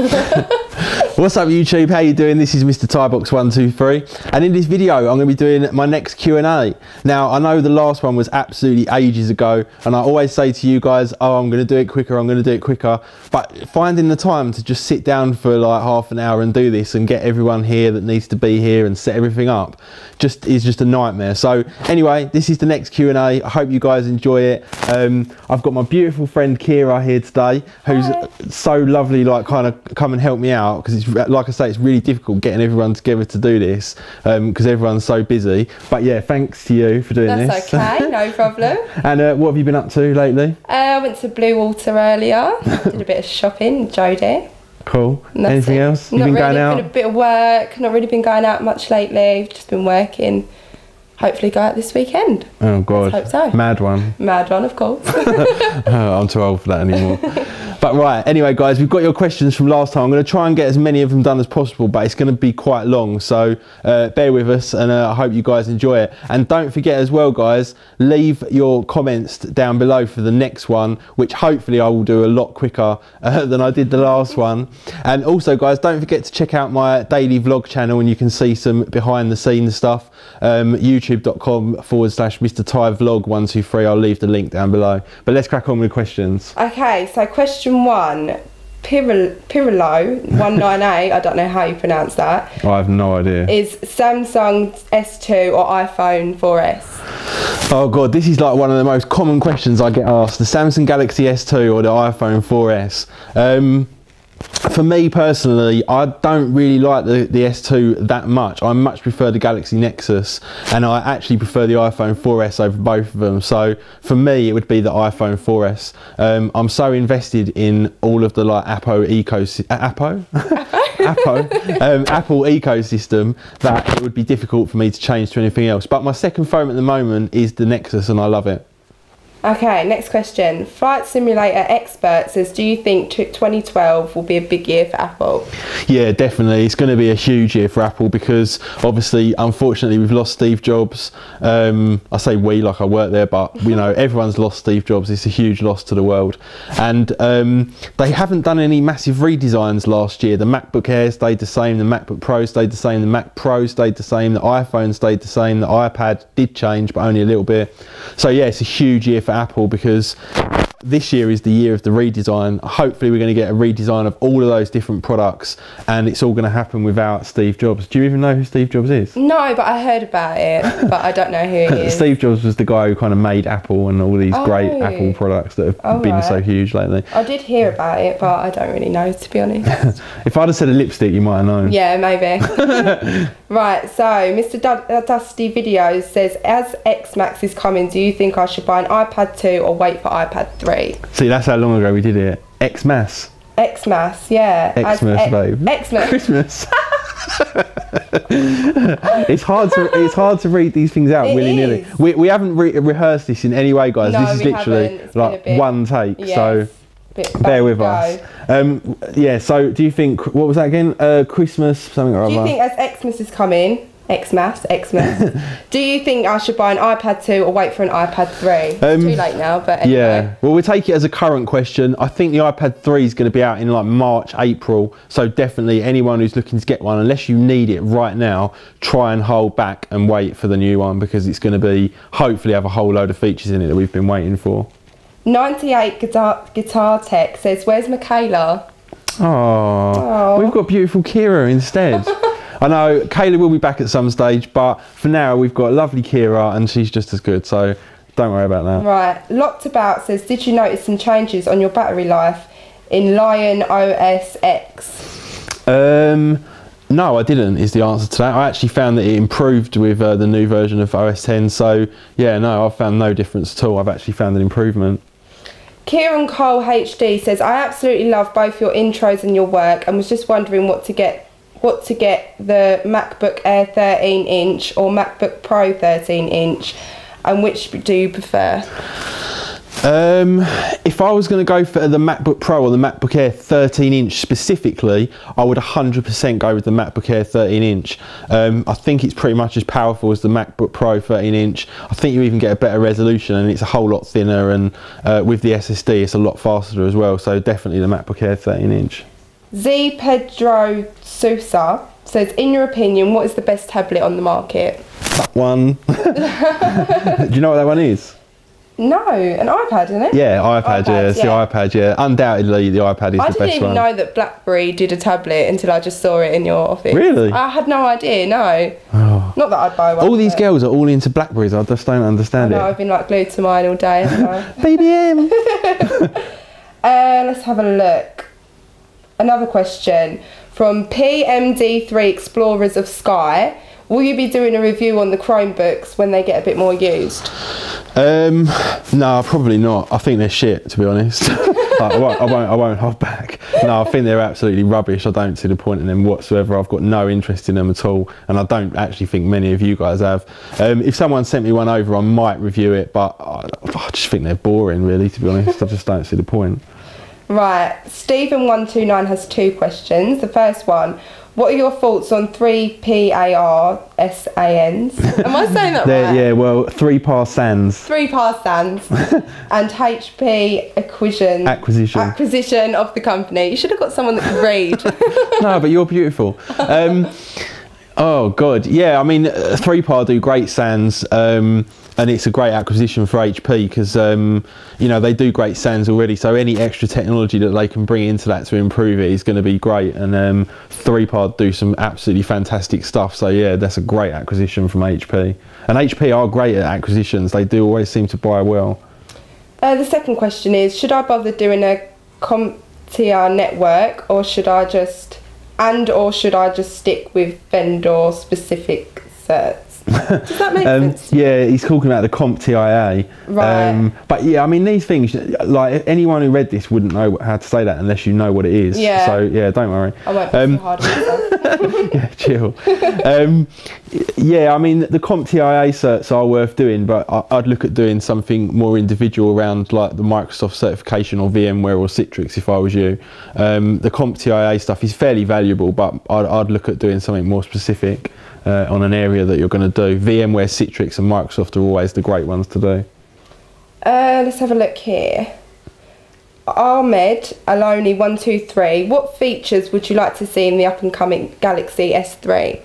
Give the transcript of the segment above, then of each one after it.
What's up YouTube, how you doing? This is MrThaiBox123 and in this video I'm going to be doing my next Q&A. Now I know the last one was absolutely ages ago and I always say to you guys, oh I'm going to do it quicker, I'm going to do it quicker, but finding the time to just sit down for like half an hour and do this and get everyone here that needs to be here and set everything up is just a nightmare. So anyway, this is the next Q&A. I hope you guys enjoy it. I've got my beautiful friend Kiera here today, who's so lovely, like kind of come and help me out, because it's like I say, it's really difficult getting everyone together to do this because everyone's so busy. But yeah, thanks to you for doing this. That's okay, no problem. And what have you been up to lately? I went to Blue Water earlier, did a bit of shopping, Jodie. Cool. Anything else? You've been going out? Been a bit of work, not really been going out much lately, just been working. Hopefully go out this weekend. Oh God. Let's hope so. Mad one. Mad one, of course. I'm too old for that anymore. But right, anyway guys, we've got your questions from last time. I'm going to try and get as many of them done as possible, but it's going to be quite long, so bear with us, and I hope you guys enjoy it. And don't forget as well guys, leave your comments down below for the next one, which hopefully I will do a lot quicker than I did the last one. And also guys, don't forget to check out my daily vlog channel and you can see some behind the scenes stuff. youtube.com/MrThaiVlog123. I'll leave the link down below. But let's crack on with the questions. Okay, so question one, Pirillo198, I don't know how you pronounce that. I have no idea. Is Samsung S2 or iPhone 4S? Oh God, this is like one of the most common questions I get asked. The Samsung Galaxy S2 or the iPhone 4S? For me personally, I don't really like the S2 that much. I much prefer the Galaxy Nexus, and I actually prefer the iPhone 4S over both of them. So for me, it would be the iPhone 4S. I'm so invested in all of the like Apple ecosystem that it would be difficult for me to change to anything else. But my second phone at the moment is the Nexus, and I love it. Okay, next question. Flight Simulator Expert says, do you think 2012 will be a big year for Apple? Yeah, definitely. It's going to be a huge year for Apple because obviously, unfortunately, we've lost Steve Jobs. I say we like I work there, but you know, everyone's lost Steve Jobs. It's a huge loss to the world. And they haven't done any massive redesigns last year. The MacBook Air stayed the same, the MacBook Pro stayed the same, the Mac Pro stayed the same, the iPhone stayed the same, the iPad did change, but only a little bit. So yeah, it's a huge year for Apple because this year is the year of the redesign. Hopefully we're going to get a redesign of all of those different products, and it's all going to happen without Steve Jobs. Do you even know who Steve Jobs is? No, but I heard about it, but I don't know who he is. Steve Jobs was the guy who kind of made Apple and all these great Apple products that have been so huge lately. I did hear about it, but I don't really know, to be honest. If I'd have said a lipstick, you might have known. Yeah, maybe. Right, so Mr. Dusty Videos says, as X-Max is coming, do you think I should buy an iPad 2 or wait for iPad 3? See, that's how long ago we did it. Xmas. Xmas, yeah. Xmas, babe. Xmas. Christmas. It's hard to read these things out willy-nilly. We haven't rehearsed this in any way, guys. No, this is literally like one take, yes, so bear with us. Yeah, so do you think, what was that again? Christmas, something or other? Do you think as Xmas is coming, Xmas, do you think I should buy an iPad 2 or wait for an iPad 3? It's too late now, but anyway. Yeah, well, we'll take it as a current question. I think the iPad 3 is going to be out in like March, April, so definitely anyone who's looking to get one, unless you need it right now, try and hold back and wait for the new one, because it's going to be, hopefully have a whole load of features in it that we've been waiting for. 98 Guitar Tech says, where's Kayla? Oh, we've got beautiful Kiera instead. I know Kayla will be back at some stage, but for now we've got lovely Kiera and she's just as good, so don't worry about that. Right, Locked About says, did you notice some changes on your battery life in Lion OS X? No, I didn't, is the answer to that. I actually found that it improved with the new version of OS X, so yeah, no, I've found no difference at all. I've actually found an improvement. Kieran Cole HD says, I absolutely love both your intros and your work and was just wondering what to get the MacBook Air 13-inch or MacBook Pro 13-inch, and which do you prefer? If I was going to go for the MacBook Pro or the MacBook Air 13-inch specifically, I would 100% go with the MacBook Air 13-inch. I think it's pretty much as powerful as the MacBook Pro 13-inch. I think you even get a better resolution and it's a whole lot thinner, and with the SSD it's a lot faster as well, so definitely the MacBook Air 13-inch. Z Pedro Sousa says, in your opinion, what is the best tablet on the market? That one. Do you know what that one is? No, an iPad, isn't it? Yeah, iPad, yeah. It's the iPad, yeah. Undoubtedly, the iPad is the best one. I didn't even know that Blackberry did a tablet until I just saw it in your office. Really? I had no idea, no. Oh. Not that I'd buy one. All these girls are all into Blackberries. I just don't understand it. I've been like glued to mine all day, haven't I? BBM. Let's have a look. Another question from PMD3 Explorers of Sky. Will you be doing a review on the Chromebooks when they get a bit more used? No, probably not. I think they're shit, to be honest. I won't hold back. No, I think they're absolutely rubbish. I don't see the point in them whatsoever. I've got no interest in them at all, and I don't actually think many of you guys have. If someone sent me one over, I might review it, but I just think they're boring, really, to be honest. I just don't see the point. Right, Stephen129 has 2 questions. The first one, what are your thoughts on 3PAR SANs? Am I saying that right? Yeah, well, 3PAR SANs. 3PAR SANs and HP acquisition of the company. You should have got someone that could read. No, but you're beautiful. Oh God, yeah. I mean, 3PAR do great SANs, and it's a great acquisition for HP because you know, they do great SANs already. So any extra technology that they can bring into that to improve it is going to be great. And 3PAR do some absolutely fantastic stuff. So yeah, that's a great acquisition from HP. And HP are great at acquisitions. They do always seem to buy well. The second question is, should I bother doing a CompTIA network, or should I just stick with vendor specific certs? Does that make sense? Yeah, he's talking about the CompTIA. Right. But yeah, I mean, these things, like anyone who read this wouldn't know how to say that unless you know what it is. Yeah. So yeah, don't worry. I won't be too hard on myself. Yeah, chill. Yeah, I mean, the CompTIA certs are worth doing, but I'd look at doing something more individual around like the Microsoft certification or VMware or Citrix if I was you. The CompTIA stuff is fairly valuable, but I'd look at doing something more specific on an area that you're going to do. VMware, Citrix and Microsoft are always the great ones to do. Let's have a look here. Ahmed Aloni123, what features would you like to see in the up and coming Galaxy S3?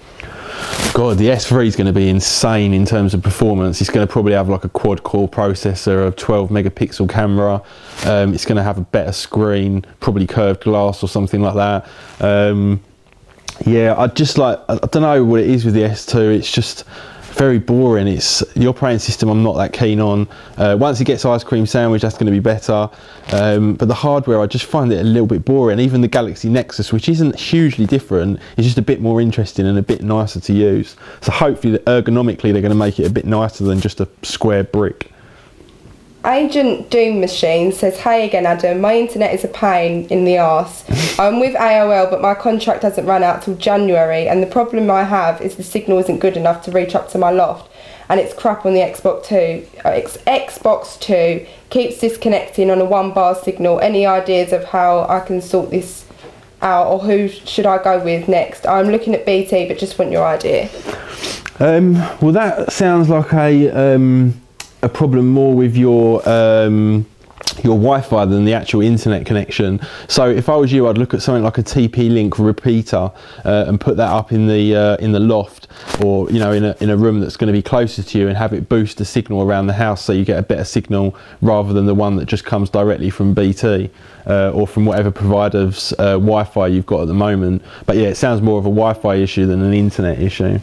God, the S3 is going to be insane in terms of performance. It's going to probably have like a quad-core processor, a 12-megapixel camera. It's going to have a better screen, probably curved glass or something like that. Yeah, I don't know what it is with the S2. It's just very boring. It's the operating system I'm not that keen on. Once it gets ice cream sandwich, that's going to be better. But the hardware, I just find it a little bit boring. Even the Galaxy Nexus, which isn't hugely different, is just a bit more interesting and a bit nicer to use. So hopefully, ergonomically, they're going to make it a bit nicer than just a square brick. Agent Doom Machine says, hey again Adam, my internet is a pain in the arse. I'm with AOL but my contract doesn't run out till January, and the problem I have is the signal isn't good enough to reach up to my loft, and it's crap on the Xbox 2 keeps disconnecting on a 1-bar signal. Any ideas of how I can sort this out, or who should I go with next? I'm looking at BT but just want your idea. Well, that sounds like a problem more with your Wi-Fi than the actual internet connection. So if I was you, I'd look at something like a TP-Link repeater and put that up in the loft, or you know, in a room that's going to be closer to you, and have it boost the signal around the house so you get a better signal rather than the one that just comes directly from BT or from whatever provider's Wi-Fi you've got at the moment. But yeah, it sounds more of a Wi-Fi issue than an internet issue.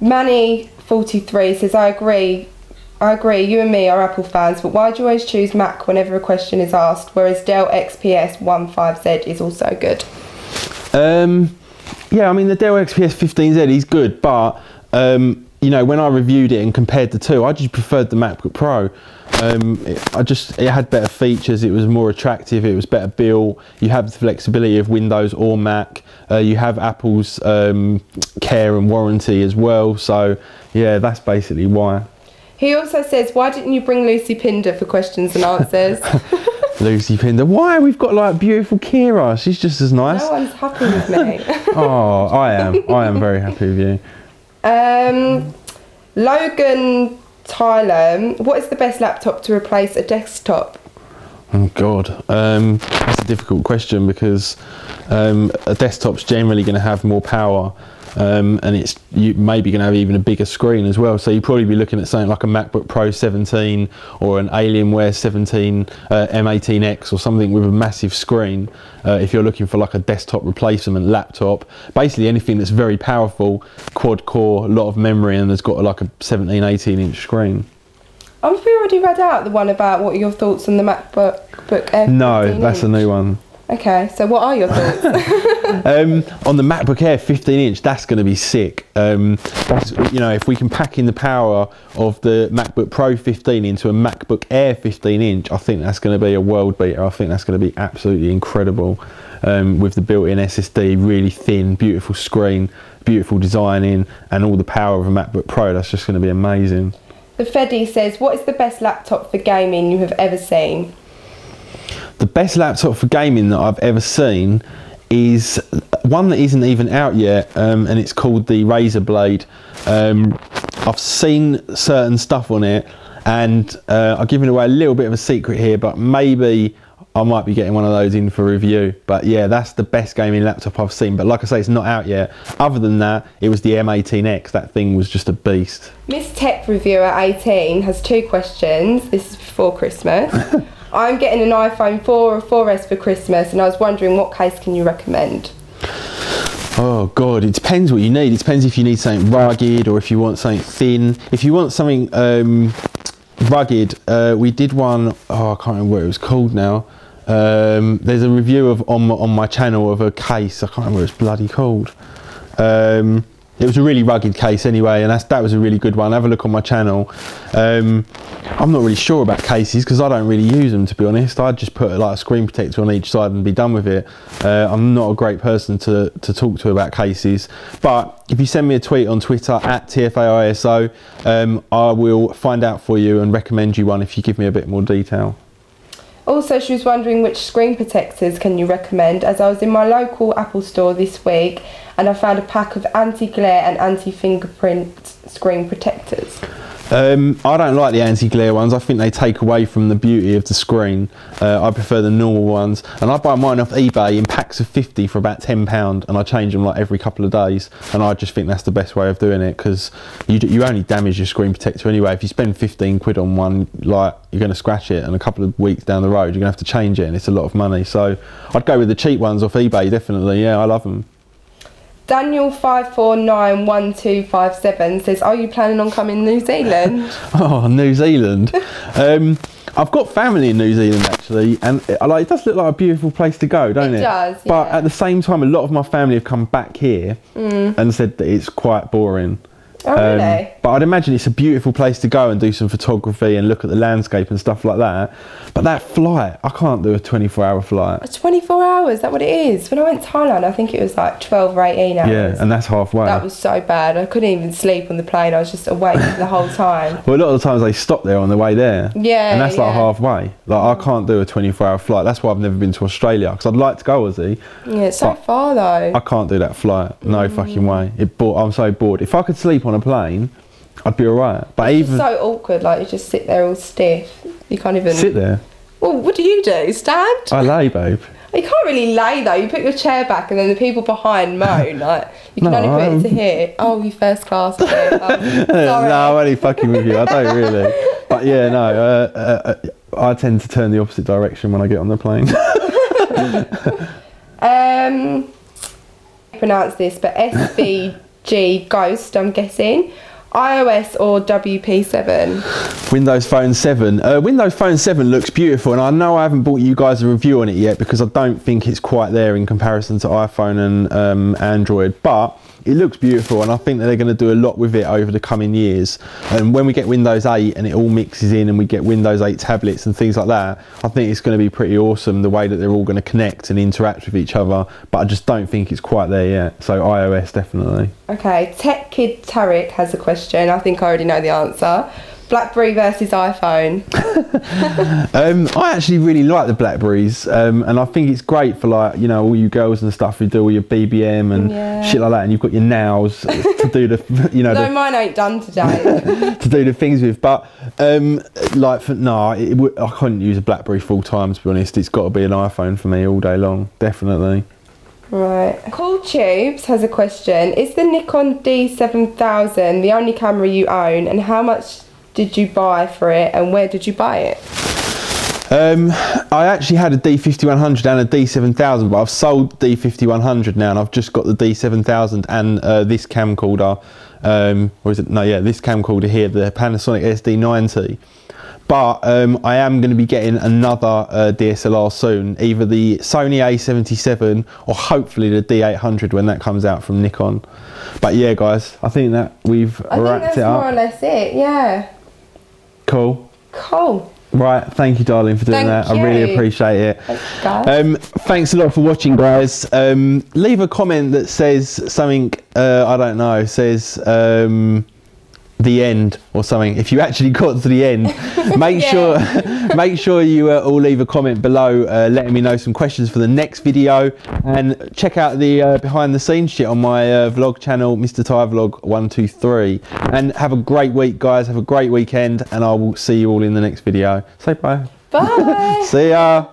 Manny43 says, I agree, you and me are Apple fans, but why do you always choose Mac whenever a question is asked, whereas Dell XPS 15Z is also good? Yeah, I mean, the Dell XPS 15Z is good, but you know, when I reviewed it and compared the two, I just preferred the MacBook Pro. It had better features, it was more attractive, it was better built, you have the flexibility of Windows or Mac, you have Apple's care and warranty as well, so yeah, that's basically why. He also says, why didn't you bring Lucy Pinder for questions and answers? Lucy Pinder, why? We've got like beautiful Kiera, she's just as nice. No one's happy with me. Oh, I am very happy with you. Logan Tyler, what is the best laptop to replace a desktop? Oh God, that's a difficult question because a desktop's generally going to have more power, and you maybe going to have even a bigger screen as well. So you'd probably be looking at something like a MacBook Pro 17 or an Alienware 17 M18X or something with a massive screen. If you're looking for like a desktop replacement laptop, basically anything that's very powerful, quad core, a lot of memory, and has got like a 17-18 inch screen. Have we already read out the one about what are your thoughts on the MacBook Air? No, that's a new one. Okay, so what are your thoughts? On the MacBook Air 15 inch, that's going to be sick. That's, you know, if we can pack in the power of the MacBook Pro 15 into a MacBook Air 15 inch, I think that's going to be a world beater. I think that's going to be absolutely incredible. With the built-in SSD, really thin, beautiful screen, beautiful designing, and all the power of a MacBook Pro, that's just going to be amazing. The Feddy says, what is the best laptop for gaming you have ever seen? The best laptop for gaming that I've ever seen is one that isn't even out yet, and it's called the Razer Blade. I've seen certain stuff on it, and I'm giving away a little bit of a secret here, but maybe I might be getting one of those in for review. But yeah, that's the best gaming laptop I've seen. But like I say, it's not out yet. Other than that, it was the M18X. That thing was just a beast. Miss Tech Reviewer 18 has 2 questions. This is before Christmas. I'm getting an iPhone 4 or 4S for Christmas, and I was wondering what case can you recommend? Oh God, it depends what you need. It depends if you need something rugged or if you want something thin. If you want something rugged, we did one, oh I can't remember what it was called now. There's a review of on my channel of a case, I can't remember what it's bloody called. It was a really rugged case anyway, and that was a really good one. Have a look on my channel. I'm not really sure about cases because I don't really use them, to be honest. I'd just put like a screen protector on each side and be done with it. I'm not a great person to talk to about cases, but if you send me a tweet on Twitter at TFAISO, I will find out for you and recommend you one if you give me a bit more detail. Also, she was wondering which screen protectors can you recommend, as I was in my local Apple store this week and I found a pack of anti-glare and anti-fingerprint screen protectors. I don't like the anti-glare ones. I think they take away from the beauty of the screen. I prefer the normal ones, and I buy mine off eBay in packs of 50 for about £10, and I change them like every couple of days, and I just think that's the best way of doing it, because you only damage your screen protector anyway. If you spend 15 quid on one, like, you're going to scratch it, and a couple of weeks down the road you're going to have to change it, and it's a lot of money. So I'd go with the cheap ones off eBay, definitely. Yeah, I love them. Daniel 5491257 says, are you planning on coming to New Zealand? Oh, New Zealand. I've got family in New Zealand actually, and it does look like a beautiful place to go, don't it? It does, yeah. But at the same time, a lot of my family have come back here and said that it's quite boring. Oh, really? But I'd imagine it's a beautiful place to go and do some photography and look at the landscape and stuff like that. But that flight, I can't do a 24-hour flight. 24 hours, is that what it is? When I went to Thailand, I think it was like 12 or 18 hours. Yeah, and that's halfway. That was so bad. I couldn't even sleep on the plane. I was just awake the whole time. Well, a lot of the times they stop there on the way there. Yeah, and that's like halfway. Like, I can't do a 24-hour flight. That's why I've never been to Australia, because I'd like to go, Aussie. Yeah, it's so far though. I can't do that flight. No fucking way. I'm so bored. If I could sleep on a plane, I'd be alright. But it's even so awkward, like you just sit there all stiff. You can't even sit there. Well, what do you do? Stand? I lay, babe. You can't really lay though. You put your chair back and then the people behind moan. Like you can only put it to here. Oh, you first class. Sorry. No, I'm only fucking with you. I don't really. But yeah, no. I tend to turn the opposite direction when I get on the plane. Pronounce this, but SVG Ghost, I'm guessing. iOS or WP7? Windows Phone 7. Windows Phone 7 looks beautiful, and I know I haven't brought you guys a review on it yet because I don't think it's quite there in comparison to iPhone and Android, but it looks beautiful, and I think that they're going to do a lot with it over the coming years. And when we get Windows 8 and it all mixes in and we get Windows 8 tablets and things like that, I think it's going to be pretty awesome the way that they're all going to connect and interact with each other, but I just don't think it's quite there yet. So iOS definitely. Okay, Tech Kid Tarek has a question. I think I already know the answer. Blackberry versus iPhone. I actually really like the Blackberries, and I think it's great for, like, you know, all you girls and stuff who do all your BBM and shit like that, and you've got your nails to do the, you know. No, mine ain't done today. To do the things with, but like, I couldn't use a Blackberry full time, to be honest. It's got to be an iPhone for me all day long, definitely. Right. Cool Tubes has a question. Is the Nikon D7000 the only camera you own, and how much did you buy for it, and where did you buy it? I actually had a D5100 and a D7000, but I've sold D5100 now, and I've just got the D7000 and this camcorder, or is it, no, yeah, this camcorder here, the Panasonic SD90. But I am going to be getting another DSLR soon, either the Sony A77 or hopefully the D800 when that comes out from Nikon. But yeah, guys, I think that we've wrapped it up. I think that's more or less it, yeah. Cool. Cool. Right, thank you, darling, for doing that. I really appreciate it. Thanks, guys. Thanks a lot for watching, guys. Leave a comment that says something, I don't know, says the end or something. If you actually got to the end, make sure you all leave a comment below letting me know some questions for the next video, and check out the behind the scenes shit on my vlog channel, MrThaiBox123. And have a great week, guys. Have a great weekend, and I will see you all in the next video. Say bye. Bye. See ya.